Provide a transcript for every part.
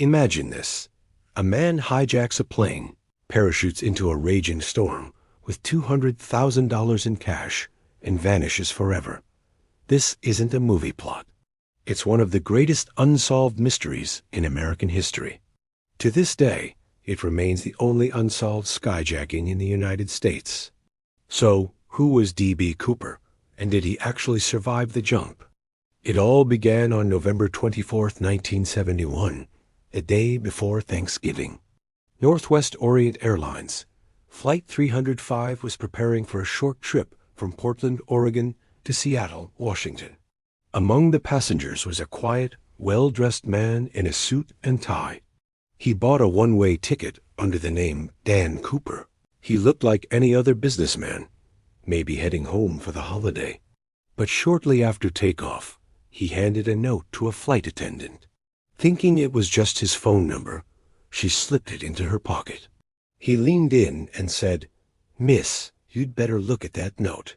Imagine this. A man hijacks a plane, parachutes into a raging storm with $200,000 in cash, and vanishes forever. This isn't a movie plot. It's one of the greatest unsolved mysteries in American history. To this day, it remains the only unsolved skyjacking in the United States. So, who was D.B. Cooper, and did he actually survive the jump? It all began on November 24, 1971, a day before Thanksgiving. Northwest Orient Airlines, Flight 305 was preparing for a short trip from Portland, Oregon to Seattle, Washington. Among the passengers was a quiet, well-dressed man in a suit and tie. He bought a one-way ticket under the name Dan Cooper. He looked like any other businessman, maybe heading home for the holiday. But shortly after takeoff, he handed a note to a flight attendant. Thinking it was just his phone number, she slipped it into her pocket. He leaned in and said, "Miss, you'd better look at that note.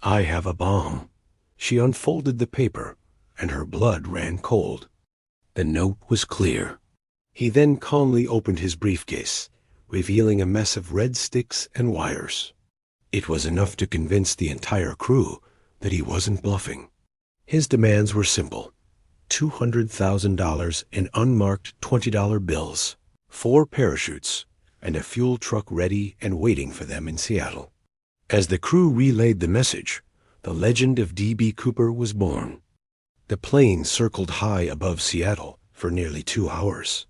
I have a bomb." She unfolded the paper, and her blood ran cold. The note was clear. He then calmly opened his briefcase, revealing a mess of red sticks and wires. It was enough to convince the entire crew that he wasn't bluffing. His demands were simple: $200,000 in unmarked $20 bills, 4 parachutes, and a fuel truck ready and waiting for them in Seattle. As the crew relayed the message, the legend of D.B. Cooper was born. The plane circled high above Seattle for nearly 2 hours.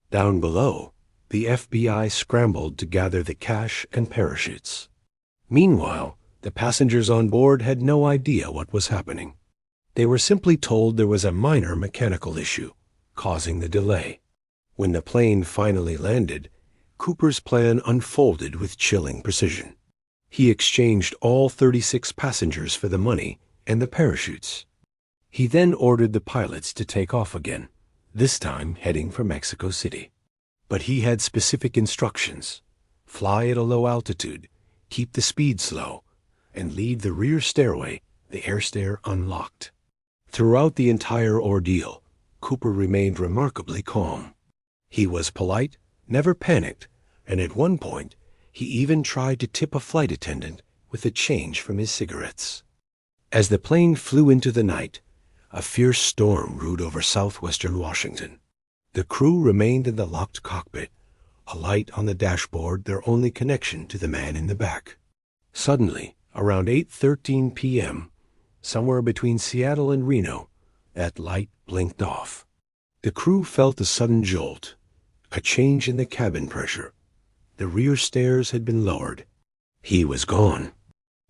Down below, the FBI scrambled to gather the cash and parachutes. Meanwhile, the passengers on board had no idea what was happening. They were simply told there was a minor mechanical issue, causing the delay. When the plane finally landed, Cooper's plan unfolded with chilling precision. He exchanged all 36 passengers for the money and the parachutes. He then ordered the pilots to take off again, this time heading for Mexico City. But he had specific instructions: fly at a low altitude, keep the speed slow, and leave the rear stairway, the air stair, unlocked. Throughout the entire ordeal, Cooper remained remarkably calm. He was polite, never panicked, and at one point, he even tried to tip a flight attendant with the change from his cigarettes. As the plane flew into the night, a fierce storm brewed over southwestern Washington. The crew remained in the locked cockpit, a light on the dashboard their only connection to the man in the back. Suddenly, around 8:13 p.m., somewhere between Seattle and Reno, that light blinked off. The crew felt a sudden jolt, a change in the cabin pressure. The rear stairs had been lowered. He was gone.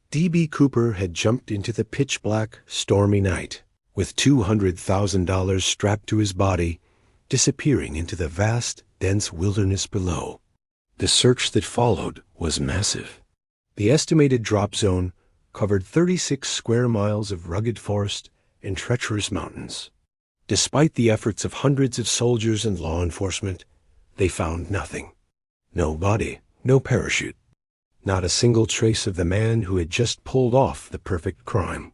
D.B. Cooper had jumped into the pitch-black, stormy night, with $200,000 strapped to his body, disappearing into the vast, dense wilderness below. The search that followed was massive. The estimated drop zone covered 36 square miles of rugged forest and treacherous mountains. Despite the efforts of hundreds of soldiers and law enforcement, they found nothing. No body, no parachute, not a single trace of the man who had just pulled off the perfect crime.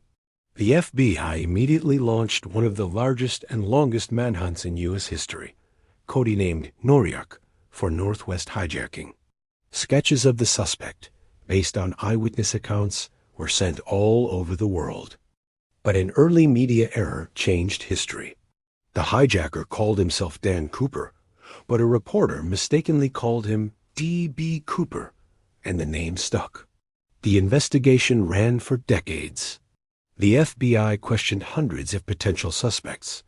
The FBI immediately launched one of the largest and longest manhunts in U.S. history, codenamed NORJAK for Northwest Hijacking. Sketches of the suspect, based on eyewitness accounts, were sent all over the world. But an early media error changed history. The hijacker called himself Dan Cooper, but a reporter mistakenly called him D.B. Cooper, and the name stuck. The investigation ran for decades. The FBI questioned hundreds of potential suspects,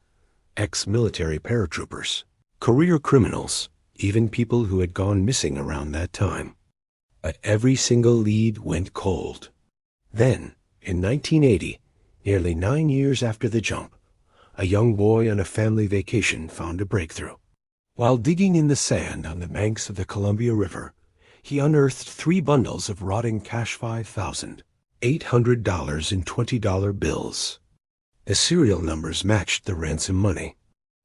ex-military paratroopers, career criminals, even people who had gone missing around that time. But every single lead went cold. Then, in 1980, nearly 9 years after the jump, a young boy on a family vacation found a breakthrough. While digging in the sand on the banks of the Columbia River, he unearthed 3 bundles of rotting cash $5,800 in $20 bills. The serial numbers matched the ransom money.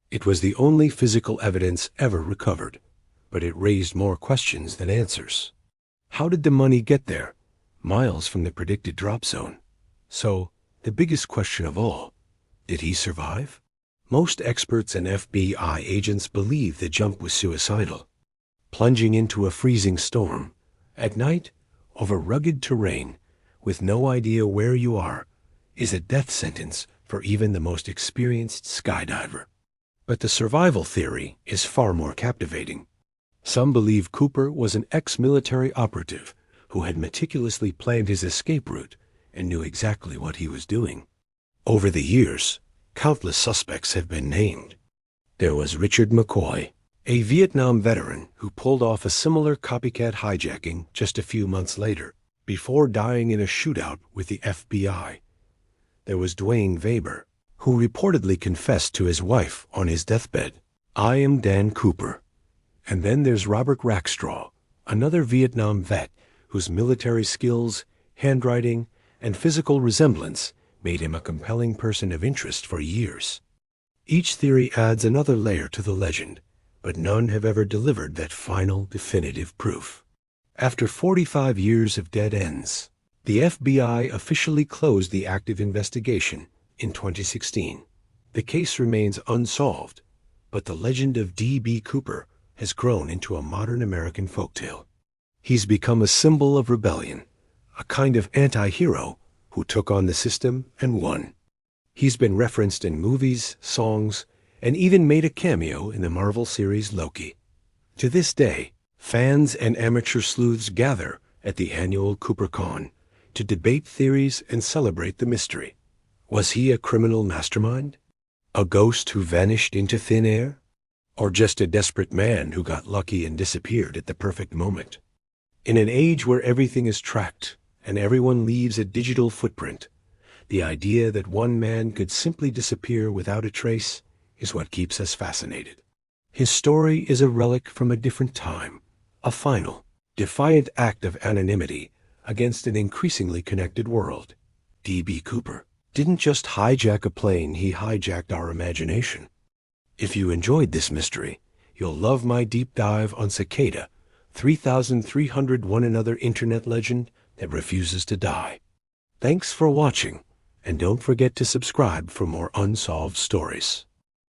It was the only physical evidence ever recovered, but it raised more questions than answers. How did the money get there, miles from the predicted drop zone? So, the biggest question of all, did he survive? Most experts and FBI agents believe the jump was suicidal. Plunging into a freezing storm, at night, over rugged terrain, with no idea where you are, is a death sentence for even the most experienced skydiver. But the survival theory is far more captivating. Some believe Cooper was an ex-military operative who had meticulously planned his escape route and knew exactly what he was doing. Over the years, countless suspects have been named. There was Richard McCoy, a Vietnam veteran who pulled off a similar copycat hijacking just a few months later, before dying in a shootout with the FBI. There was Dwayne Weber, who reportedly confessed to his wife on his deathbed, "I am Dan Cooper." And then there's Robert Rackstraw, another Vietnam vet whose military skills, handwriting, and physical resemblance made him a compelling person of interest for years. Each theory adds another layer to the legend, but none have ever delivered that final, definitive proof. After 45 years of dead ends, the FBI officially closed the active investigation in 2016. The case remains unsolved, but the legend of D.B. Cooper has grown into a modern American folktale. He's become a symbol of rebellion, a kind of anti-hero who took on the system and won. He's been referenced in movies, songs, and even made a cameo in the Marvel series Loki. To this day, fans and amateur sleuths gather at the annual CooperCon to debate theories and celebrate the mystery. Was he a criminal mastermind? A ghost who vanished into thin air? Or just a desperate man who got lucky and disappeared at the perfect moment? In an age where everything is tracked and everyone leaves a digital footprint, the idea that one man could simply disappear without a trace is what keeps us fascinated. His story is a relic from a different time, a final, defiant act of anonymity against an increasingly connected world. D.B. Cooper didn't just hijack a plane, he hijacked our imagination. If you enjoyed this mystery, you'll love my deep dive on Cicada, 3,301 another internet legend that refuses to die. Thanks for watching, and don't forget to subscribe for more unsolved stories.